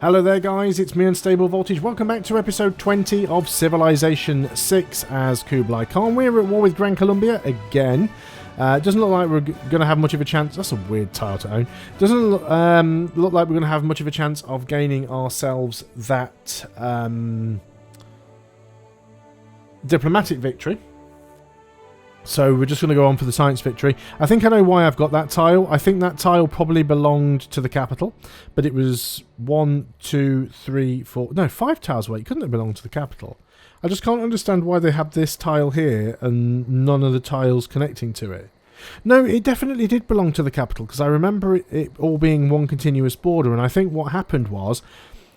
Hello there guys, it's me Unstable Voltage. Welcome back to episode 20 of Civilization 6 as Kublai Khan. We're at war with Gran Colombia again. It doesn't look like we're going to have much of a chance. That's a weird tile to own. Doesn't look like we're going to have much of a chance of gaining ourselves that diplomatic victory. So we're just going to go on for the science victory. I think I know why I've got that tile. I think that tile probably belonged to the capital. But it was 1, 2, 3, 4... No, 5 tiles away. It couldn't have belonged to the capital. I just can't understand why they have this tile here and none of the tiles connecting to it. No, it definitely did belong to the capital. Because I remember it all being one continuous border. And I think what happened was,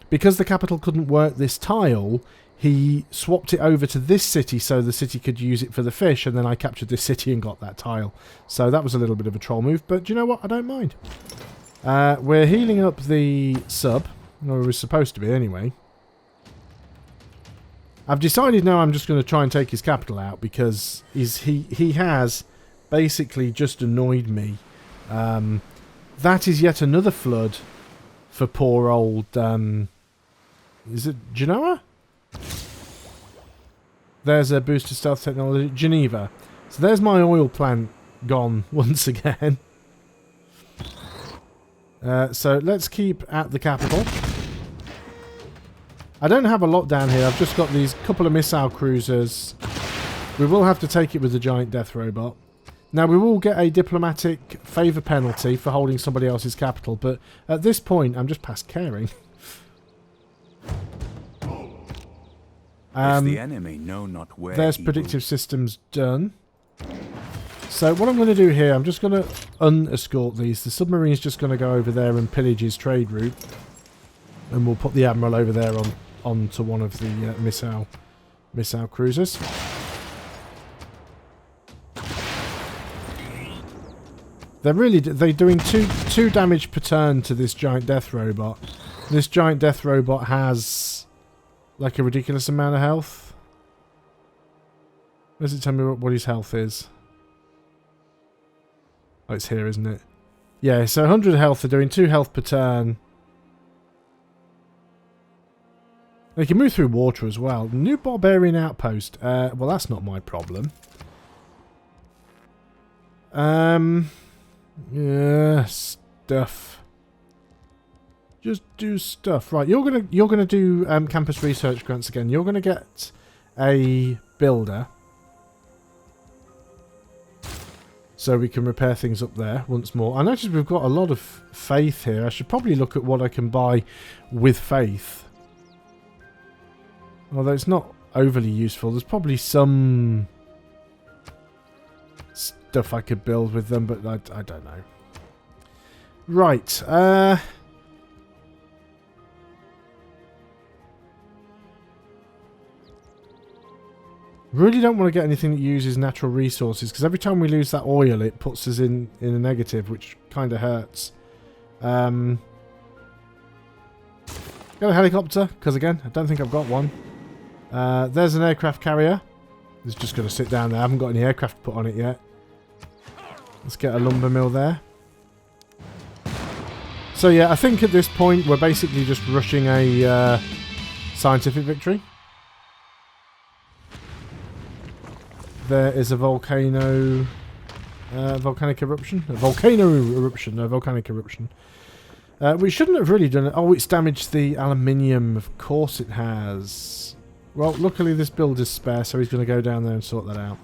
because the capital couldn't work this tile, he swapped it over to this city so the city could use it for the fish, and then I captured this city and got that tile. So that was a little bit of a troll move, but do you know what? I don't mind. We're healing up the sub, or we're supposed to be anyway. I've decided now I'm just going to try and take his capital out because he has basically just annoyed me. That is yet another flood for poor old... is it Genoa? There's a boost to stealth technology. Geneva. So there's my oil plant gone once again. So let's keep at the capital. I don't have a lot down here. I've just got these couple of missile cruisers. We will have to take it with the giant death robot. Now we will get a diplomatic favour penalty for holding somebody else's capital, but at this point I'm just past caring. The enemy know not where there's predictive systems done. So what I'm going to do here, I'm just going to unescort these. The submarine's just going to go over there and pillage his trade route. And we'll put the Admiral over there onto one of the missile cruisers. They're doing two damage per turn to this giant death robot. This giant death robot has like a ridiculous amount of health. Does it tell me what his health is? Oh, it's here, isn't it? Yeah, so 100 health. They're doing 2 health per turn. They can move through water as well. New barbarian outpost. Well, that's not my problem. Yeah, stuff. Just do stuff. Right, you're gonna do campus research grants again. You're gonna get a builder, so we can repair things up there once more. I noticed we've got a lot of faith here. I should probably look at what I can buy with faith. Although it's not overly useful. There's probably some stuff I could build with them, but I don't know. Right. Really don't want to get anything that uses natural resources, because every time we lose that oil it puts us in a negative, which kind of hurts. Get a helicopter, because again I don't think I've got one. There's an aircraft carrier. It's just going to sit down there. I haven't got any aircraft put on it yet. Let's get a lumber mill there. So yeah, I think at this point we're basically just rushing a scientific victory. There is a volcano... volcanic eruption? A volcano eruption, no, volcanic eruption. We shouldn't have really done it. Oh, it's damaged the aluminium. Of course it has. Well, luckily this build is spare, so he's going to go down there and sort that out.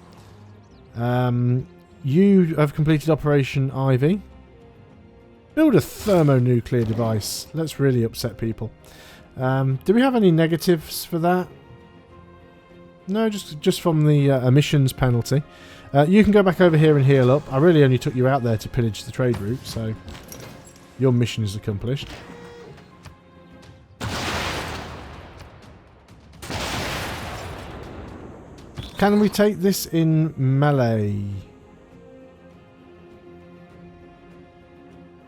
You have completed Operation Ivy. Build a thermonuclear device. Let's really upset people. Do we have any negatives for that? No, just from the emissions penalty. You can go back over here and heal up. I really only took you out there to pillage the trade route, so your mission is accomplished. Can we take this in melee?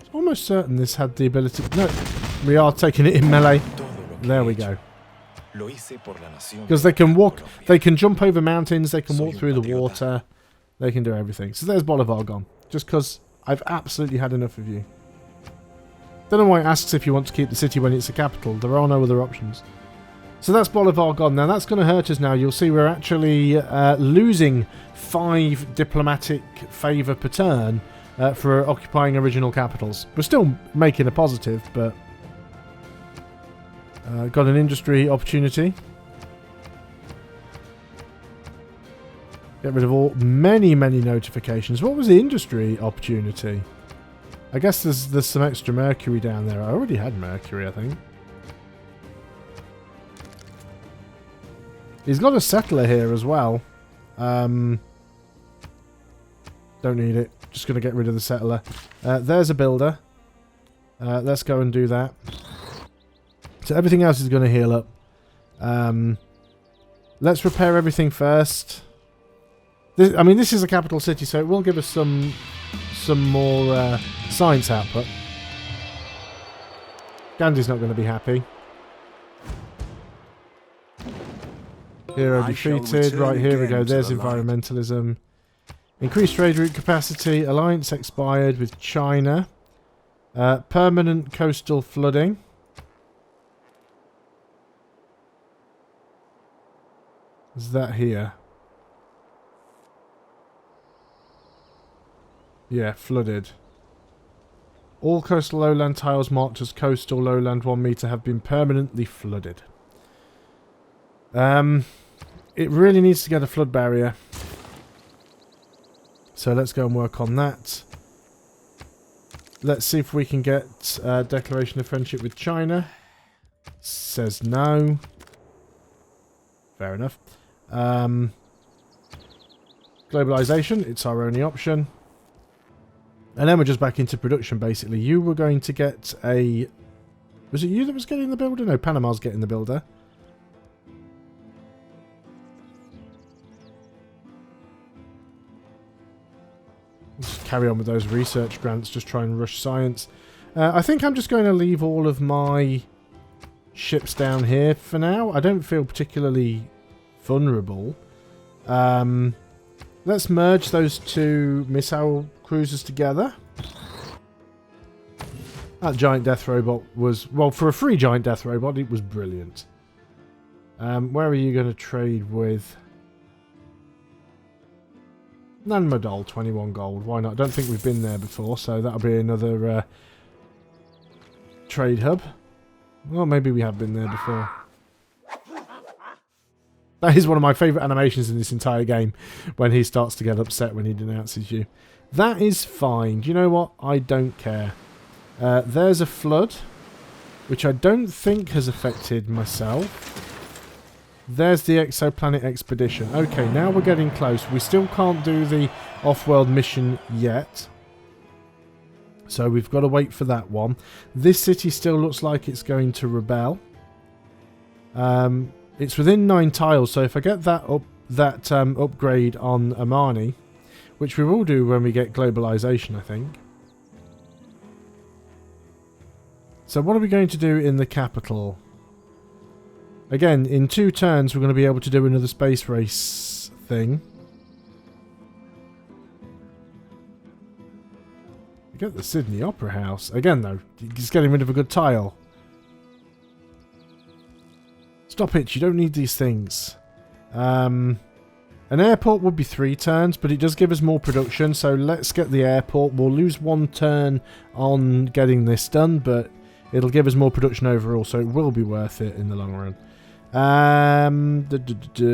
I'm almost certain this had the ability... No, we are taking it in melee. There we go. Because they can walk, they can jump over mountains, they can walk through the water, they can do everything. So there's Bolivar gone. Just because I've absolutely had enough of you. Don't know why it asks if you want to keep the city when it's a capital. There are no other options. So that's Bolivar gone. Now that's going to hurt us now. You'll see we're actually losing 5 diplomatic favour per turn for occupying original capitals. We're still making a positive, but got an industry opportunity. Get rid of many notifications. What was the industry opportunity? I guess there's some extra mercury down there. I already had mercury, I think. He's got a settler here as well. Don't need it. Just going to get rid of the settler. There's a builder. Let's go and do that. So everything else is going to heal up. Let's repair everything first. I mean, this is a capital city, so it will give us some more science output. Gandhi's not going to be happy. Hero defeated. Right, here we go. There's environmentalism. Increased trade route capacity. Alliance expired with China. Permanent coastal flooding. Is that here? Yeah, flooded. All coastal lowland tiles marked as coastal lowland 1 meter have been permanently flooded. It really needs to get a flood barrier. So let's go and work on that. Let's see if we can get a declaration of friendship with China. Says no. Fair enough. Globalization, it's our only option. And then we're just back into production, basically. You were going to get a... Was it you that was getting the builder? No, Panama's getting the builder. Just carry on with those research grants, just try and rush science. I think I'm just going to leave all of my ships down here for now. I don't feel particularly vulnerable. Let's merge those 2 missile cruisers together. That giant death robot was... Well, for a free giant death robot, it was brilliant. Where are you going to trade with? Nanmadol, 21 gold. Why not? I don't think we've been there before, so that'll be another trade hub. Well, maybe we have been there before. That is one of my favourite animations in this entire game, when he starts to get upset when he denounces you. That is fine. Do you know what? I don't care. There's a flood, which I don't think has affected myself. There's the exoplanet expedition. Okay, now we're getting close. We still can't do the off-world mission yet. So we've got to wait for that one. This city still looks like it's going to rebel. It's within 9 tiles, so if I get that upgrade on Amani, which we will do when we get globalization, I think. So what are we going to do in the capital? Again, in 2 turns we're going to be able to do another space race thing. We get the Sydney Opera House. Again though, he's getting rid of a good tile. Stop it, you don't need these things. An airport would be 3 turns, but it does give us more production, so let's get the airport. We'll lose 1 turn on getting this done, but it'll give us more production overall, so it will be worth it in the long run.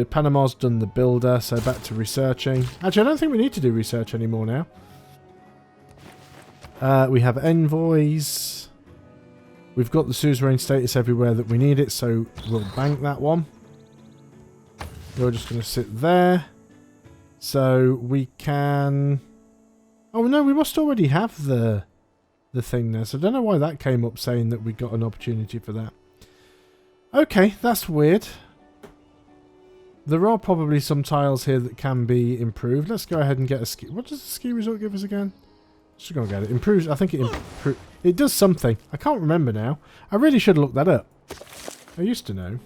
Panama's done the builder, so back to researching. Actually, I don't think we need to do research anymore now. We have envoys. We've got the suzerain status everywhere that we need it, so we'll bank that one. We're just going to sit there. So we can... Oh no, we must already have the thing there. So I don't know why that came up saying that we got an opportunity for that. Okay, that's weird. There are probably some tiles here that can be improved. Let's go ahead and get a ski... What does the ski resort give us again? Just going to get it. Improves... I think it improves... It does something. I can't remember now. I really should have looked that up. I used to know.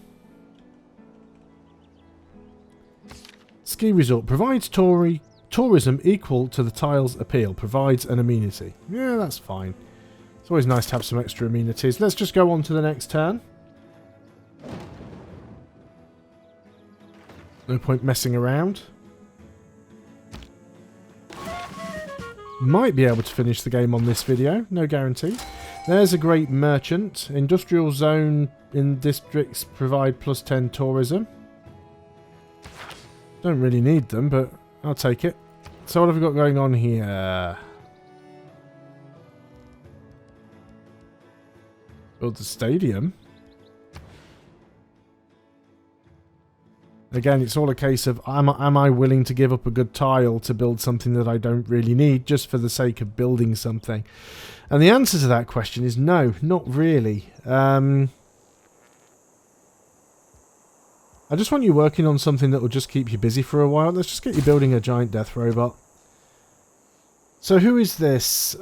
Ski resort. Provides tourism equal to the tile's appeal. Provides an amenity. Yeah, that's fine. It's always nice to have some extra amenities. Let's just go on to the next turn. No point messing around. Might be able to finish the game on this video. No guarantee. There's a great merchant. Industrial zone in districts provide +10 tourism. Don't really need them, but I'll take it. So what have we got going on here? Build the stadium. Again, it's all a case of am I willing to give up a good tile to build something that I don't really need just for the sake of building something? And the answer to that question is no, not really. I just want you working on something that will just keep you busy for a while. Let's just get you building a giant death robot. So who is this?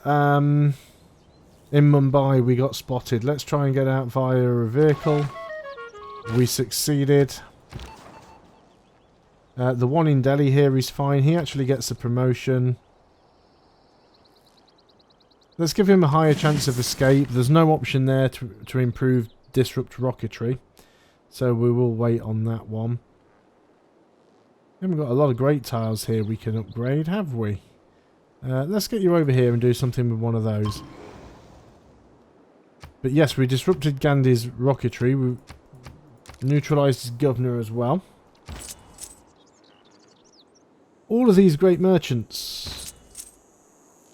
In Mumbai we got spotted. Let's try and get out via a vehicle. We succeeded. The one in Delhi here is fine. He actually gets a promotion. Let's give him a higher chance of escape. There's no option there to improve disrupt rocketry. So we will wait on that one. We haven't got a lot of great tiles here we can upgrade, have we? Let's get you over here and do something with one of those. But yes, we disrupted Gandhi's rocketry. We neutralised his governor as well. All of these great merchants.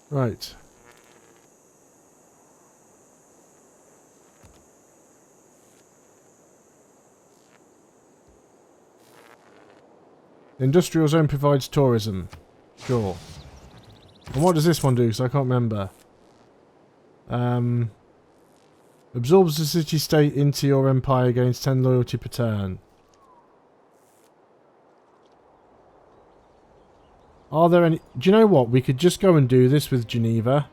Right. The industrial zone provides tourism. Sure. And what does this one do? Because I can't remember. Absorbs the city-state into your empire, gains 10 loyalty per turn. Are there any... Do you know what? We could just go and do this with Geneva.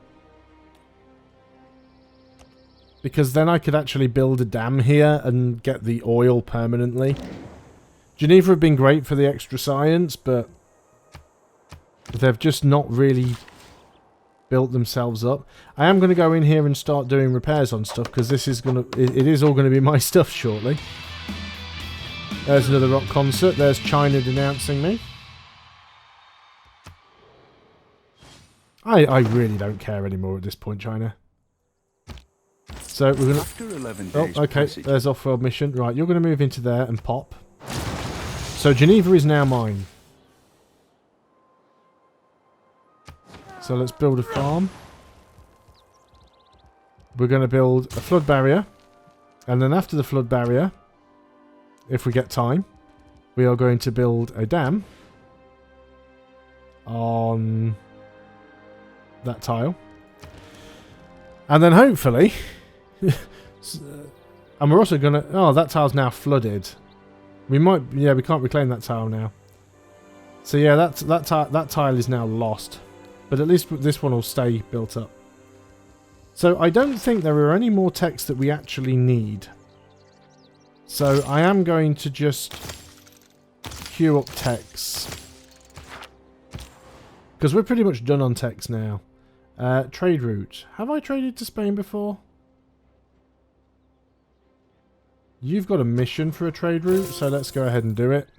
Because then I could actually build a dam here and get the oil permanently. Geneva have been great for the extra science, but they've just not really built themselves up. I am going to go in here and start doing repairs on stuff, because this is going to... It is all going to be my stuff shortly. There's another rock concert. There's China denouncing me. I really don't care anymore at this point, China. So we're gonna... After 11 days oh, okay. passage. There's off-world mission. Right, you're going to move into there and pop. So Geneva is now mine. So let's build a farm. We're going to build a flood barrier. And then after the flood barrier, if we get time, we are going to build a dam on that tile. And then hopefully... and we're also going to... Oh, that tile's now flooded. We might... Yeah, we can't reclaim that tile now. So yeah, that tile is now lost. But at least this one will stay built up. So I don't think there are any more techs that we actually need. So I am going to just queue up techs. Because we're pretty much done on techs now. Trade route. Have I traded to Spain before? You've got a mission for a trade route, so let's go ahead and do it.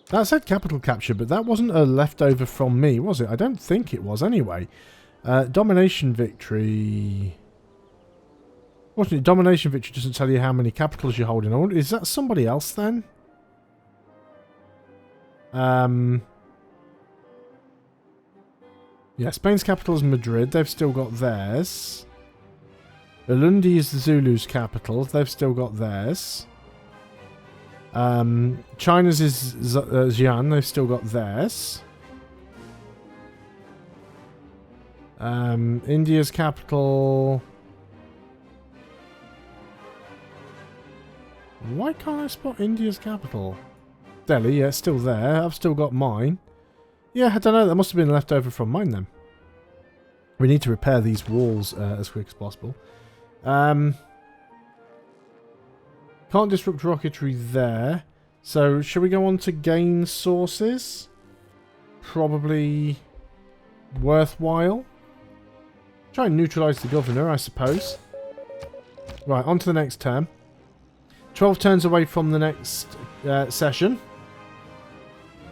That said capital capture, but that wasn't a leftover from me, was it? I don't think it was anyway. Domination victory. Fortunately, domination victory doesn't tell you how many capitals you're holding. I wonder, is that somebody else then? Yeah, Spain's capital is Madrid. They've still got theirs. Burundi is the Zulu's capital. They've still got theirs. China's is Xi'an. They've still got theirs. India's capital... Why can't I spot India's capital? Delhi, yeah, it's still there. I've still got mine. Yeah, I don't know. That must have been left over from mine then. We need to repair these walls as quick as possible. Can't disrupt rocketry there. So, shall we go on to gain sources? probably worthwhile. Try and neutralise the governor, I suppose. Right, on to the next term. 12 turns away from the next session.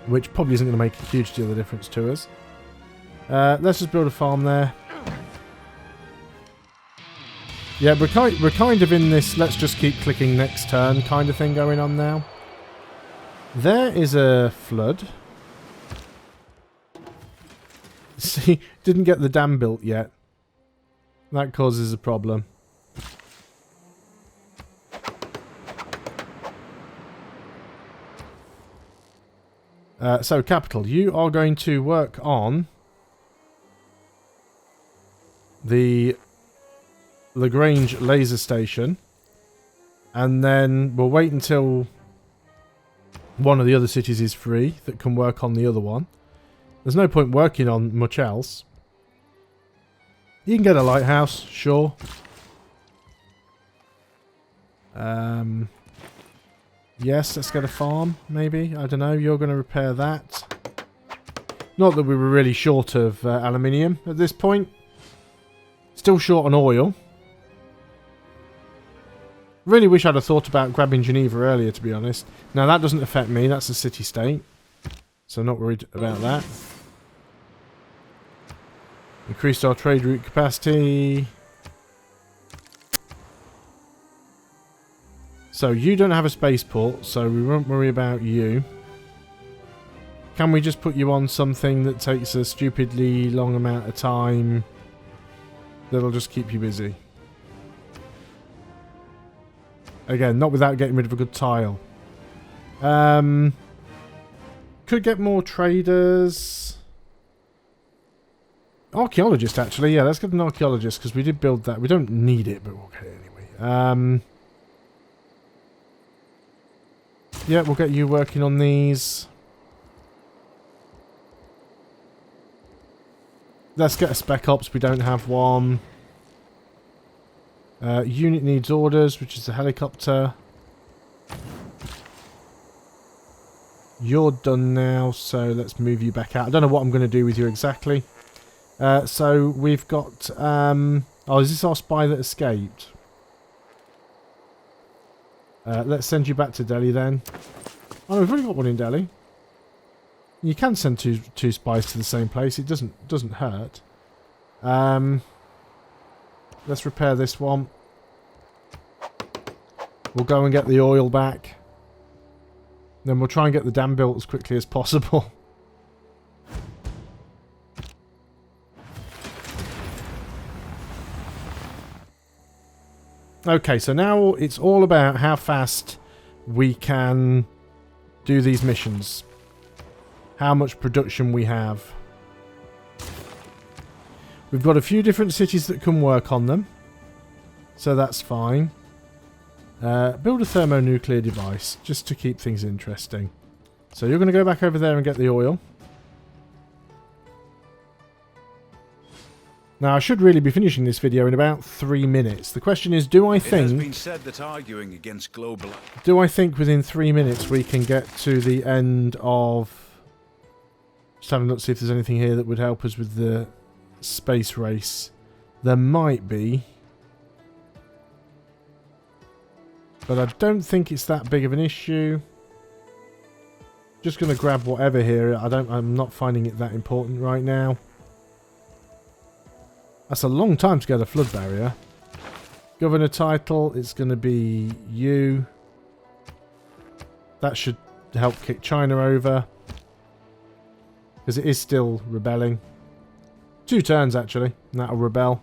Which probably isn't going to make a huge deal of difference to us. Let's just build a farm there. Yeah, we're kind of in this let's just keep clicking next turn kind of thing going on now. There is a flood. See, didn't get the dam built yet. That causes a problem. So, Capital, you are going to work on the Lagrange laser station, and then we'll wait until one of the other cities is free that can work on the other one. There's no point working on much else. You can get a lighthouse, sure. Yes, let's get a farm, maybe. I don't know, you're going to repair that. Not that we were really short of aluminium at this point. Still short on oil. Really wish I'd have thought about grabbing Geneva earlier, to be honest. Now, that doesn't affect me. That's a city-state. So, not worried about that. Increased our trade route capacity. So, you don't have a spaceport, so we won't worry about you. Can we just put you on something that takes a stupidly long amount of time that'll just keep you busy? Again, not without getting rid of a good tile. Could get more traders. Archaeologist, actually. Yeah, let's get an archaeologist, because we did build that. We don't need it, but we'll get it anyway. Yeah, we'll get you working on these. Let's get a spec ops. We don't have one. Unit needs orders, which is a helicopter. You're done now, so let's move you back out. I don't know what I'm going to do with you exactly. So we've got... oh, is this our spy that escaped? Let's send you back to Delhi then. Oh, no, we've already got one in Delhi. You can send two spies to the same place. It doesn't hurt. Let's repair this one. We'll go and get the oil back. Then we'll try and get the dam built as quickly as possible. Okay, so now it's all about how fast we can do these missions. How much production we have. We've got a few different cities that can work on them. So that's fine. Build a thermonuclear device, just to keep things interesting. So you're going to go back over there and get the oil. Now, I should really be finishing this video in about 3 minutes. The question is, do I think... It has been said that arguing against global... Do I think within 3 minutes we can get to the end of... Just having a look to see if there's anything here that would help us with the space race. There might be. But I don't think it's that big of an issue. Just going to grab whatever here. I'm not finding it that important right now. That's a long time to get a flood barrier. Governor title, it's going to be you. That should help kick China over. Because it is still rebelling. 2 turns, actually. And that'll rebel.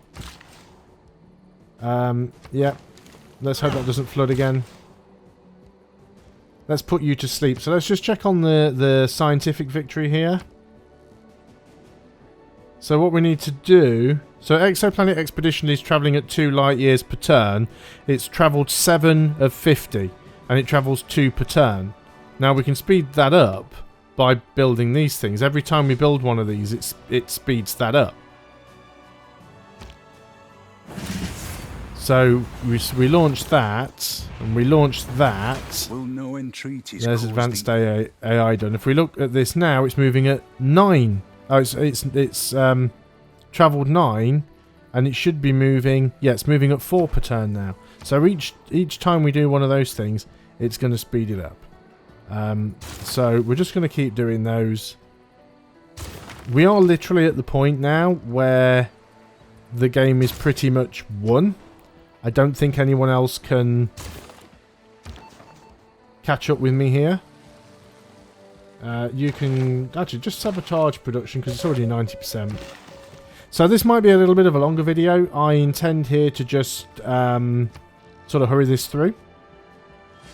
Yeah. Let's hope that doesn't flood again. Let's put you to sleep. So let's just check on the scientific victory here. So what we need to do... So Exoplanet Expedition is travelling at 2 light years per turn. It's travelled 7 of 50. And it travels 2 per turn. Now we can speed that up by building these things. Every time we build one of these, it speeds that up. So we launched that, and we launched that. Will no entreaties There's cause advanced thee- AI done. If we look at this now, it's moving at 9. Oh, it's travelled 9, and it should be moving. Yeah, it's moving at 4 per turn now. So each time we do one of those things, it's going to speed it up. So we're just going to keep doing those. We are literally at the point now where the game is pretty much won. I don't think anyone else can catch up with me here. You can actually just sabotage production because it's already 90%. So this might be a little bit of a longer video. I intend here to just sort of hurry this through.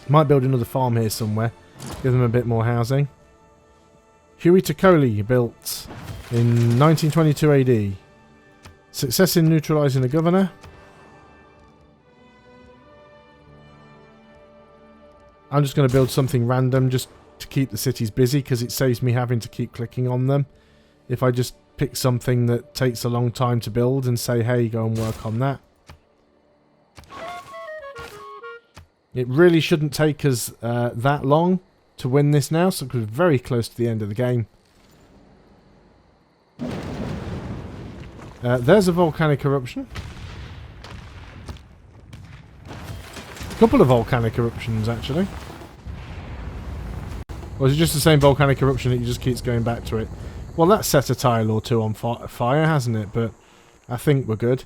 Might build another farm here somewhere. Give them a bit more housing. Huey Tokoli built in 1922 AD. Success in neutralising the governor. I'm just going to build something random just to keep the cities busy because it saves me having to keep clicking on them. If I just pick something that takes a long time to build and say, hey, go and work on that. It really shouldn't take us that long to win this now, so we're very close to the end of the game. There's a volcanic eruption. A couple of volcanic eruptions, actually. Or is it just the same volcanic eruption that you just keeps going back to it? Well, that set a tile or two on fire, hasn't it? But I think we're good.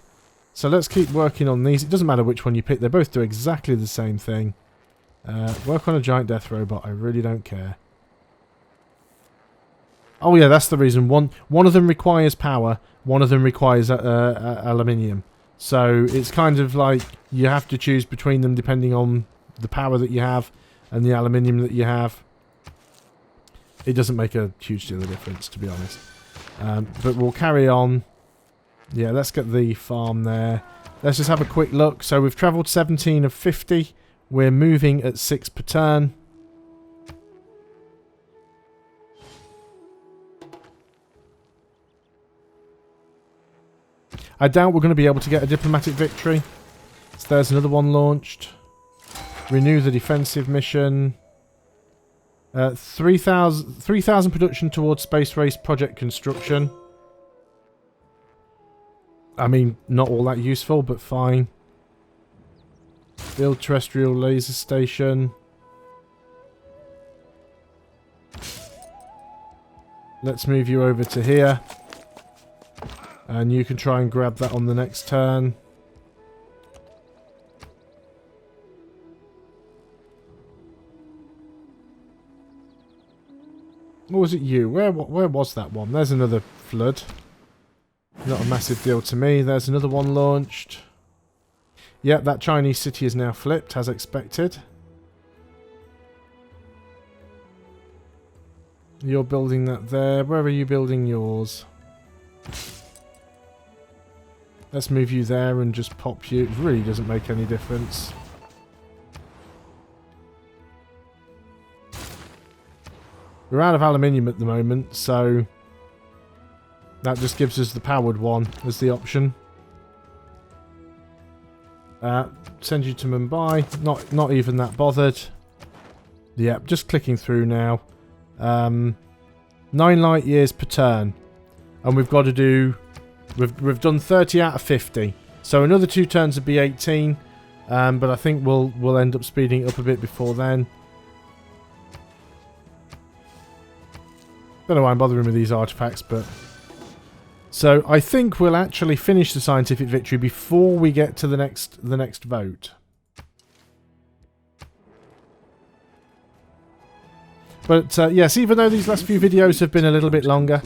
So let's keep working on these. It doesn't matter which one you pick. They both do exactly the same thing. Work on a giant death robot. I really don't care. Oh yeah, that's the reason. One of them requires power. One of them requires aluminium. So it's kind of like you have to choose between them depending on the power that you have and the aluminium that you have. It doesn't make a huge deal of difference, to be honest. But we'll carry on. Yeah, let's get the farm there. Let's just have a quick look. So we've travelled 17 of 50. We're moving at 6 per turn. I doubt we're going to be able to get a diplomatic victory. So there's another one launched. Renew the defensive mission. 3,000 production towards space race project construction. I mean, not all that useful, but fine. Build terrestrial laser station. Let's move you over to here. And you can try and grab that on the next turn. Or was it you? Where was that one? There's another flood. Not a massive deal to me. There's another one launched. Yep, that Chinese city is now flipped, as expected. You're building that there. Where are you building yours? Let's move you there and just pop you. It really doesn't make any difference. We're out of aluminium at the moment, so that just gives us the powered one as the option. Send you to Mumbai. Not even that bothered. Yep, just clicking through now. 9 light years per turn, and we've got to do. We've done 30 out of 50, so another 2 turns would be 18. But I think we'll end up speeding it up a bit before then. Don't know why I'm bothering with these artifacts, but so I think we'll actually finish the scientific victory before we get to the next vote. But yes, even though these last few videos have been a little bit longer,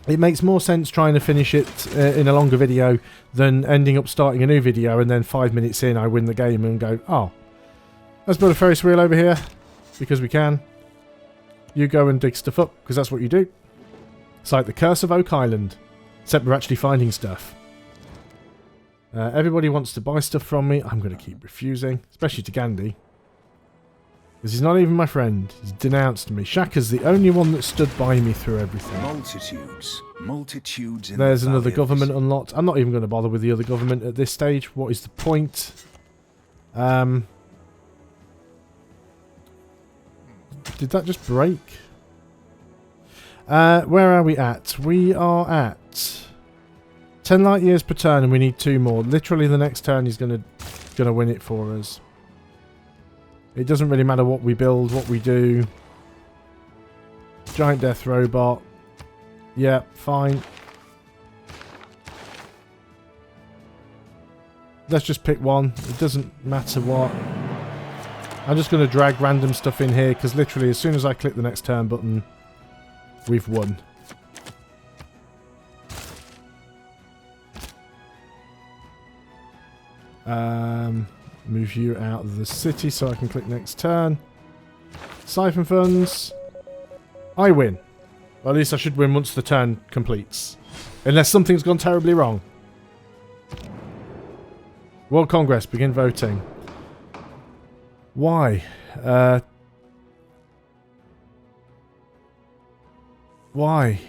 it makes more sense trying to finish it in a longer video than ending up starting a new video and then 5 minutes in I win the game and go, oh, let's build a Ferris wheel over here because we can. You go and dig stuff up because that's what you do. It's like the Curse of Oak Island, except we're actually finding stuff. Everybody wants to buy stuff from me. I'm going to keep refusing, especially to Gandhi. Because he's not even my friend. He's denounced me. Shaka's the only one that stood by me through everything. Multitudes. There's another government unlocked. I'm not even going to bother with the other government at this stage. What is the point? Did that just break? Where are we at? We are at 10 light years per turn, and we need 2 more. Literally, the next turn he's gonna win it for us. It doesn't really matter what we build, what we do. Giant death robot. Yeah, fine. Let's just pick one. It doesn't matter what. I'm just going to drag random stuff in here because literally as soon as I click the next turn button, we've won. Move you out of the city so I can click next turn. Siphon funds. I win. Or at least I should win once the turn completes. Unless something's gone terribly wrong. World Congress, begin voting. Why? Why?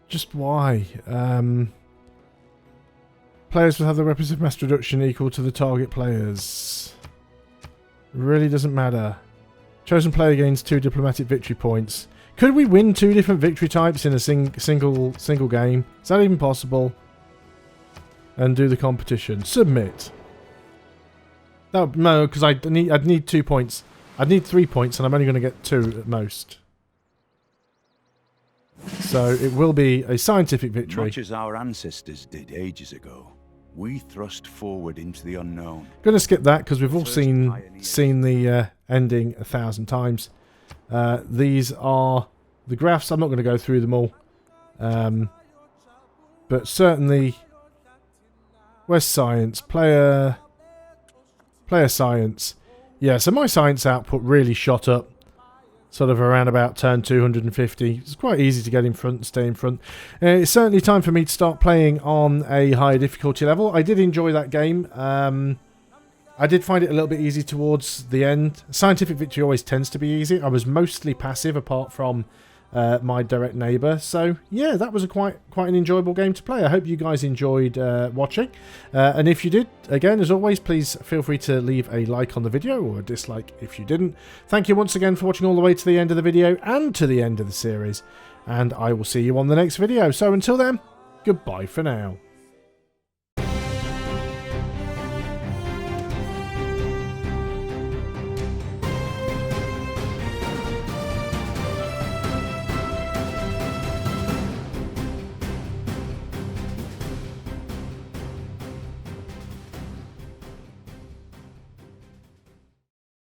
Just why? Players will have the weapons of mass reduction equal to the target players. Really doesn't matter. Chosen player gains 2 diplomatic victory points. Could we win 2 different victory types in a single game? Is that even possible? And do the competition. Submit. No, because I'd need 2 points. I'd need 3 points, and I'm only going to get 2 at most. So it will be a scientific victory. Much as our ancestors did ages ago, we thrust forward into the unknown. Going to skip that because we've all seen the ending 1,000 times. These are the graphs. I'm not going to go through them all, but certainly, where's science? Player science. Yeah, so my science output really shot up. Sort of around about turn 250. It's quite easy to get in front and stay in front. It's certainly time for me to start playing on a higher difficulty level. I did enjoy that game. I did find it a little bit easy towards the end. Scientific victory always tends to be easy. I was mostly passive apart from my direct neighbour. So yeah, that was quite an enjoyable game to play. I hope you guys enjoyed watching. And if you did, again, as always, please feel free to leave a like on the video or a dislike if you didn't. Thank you once again for watching all the way to the end of the video and to the end of the series. And I will see you on the next video. So until then, goodbye for now.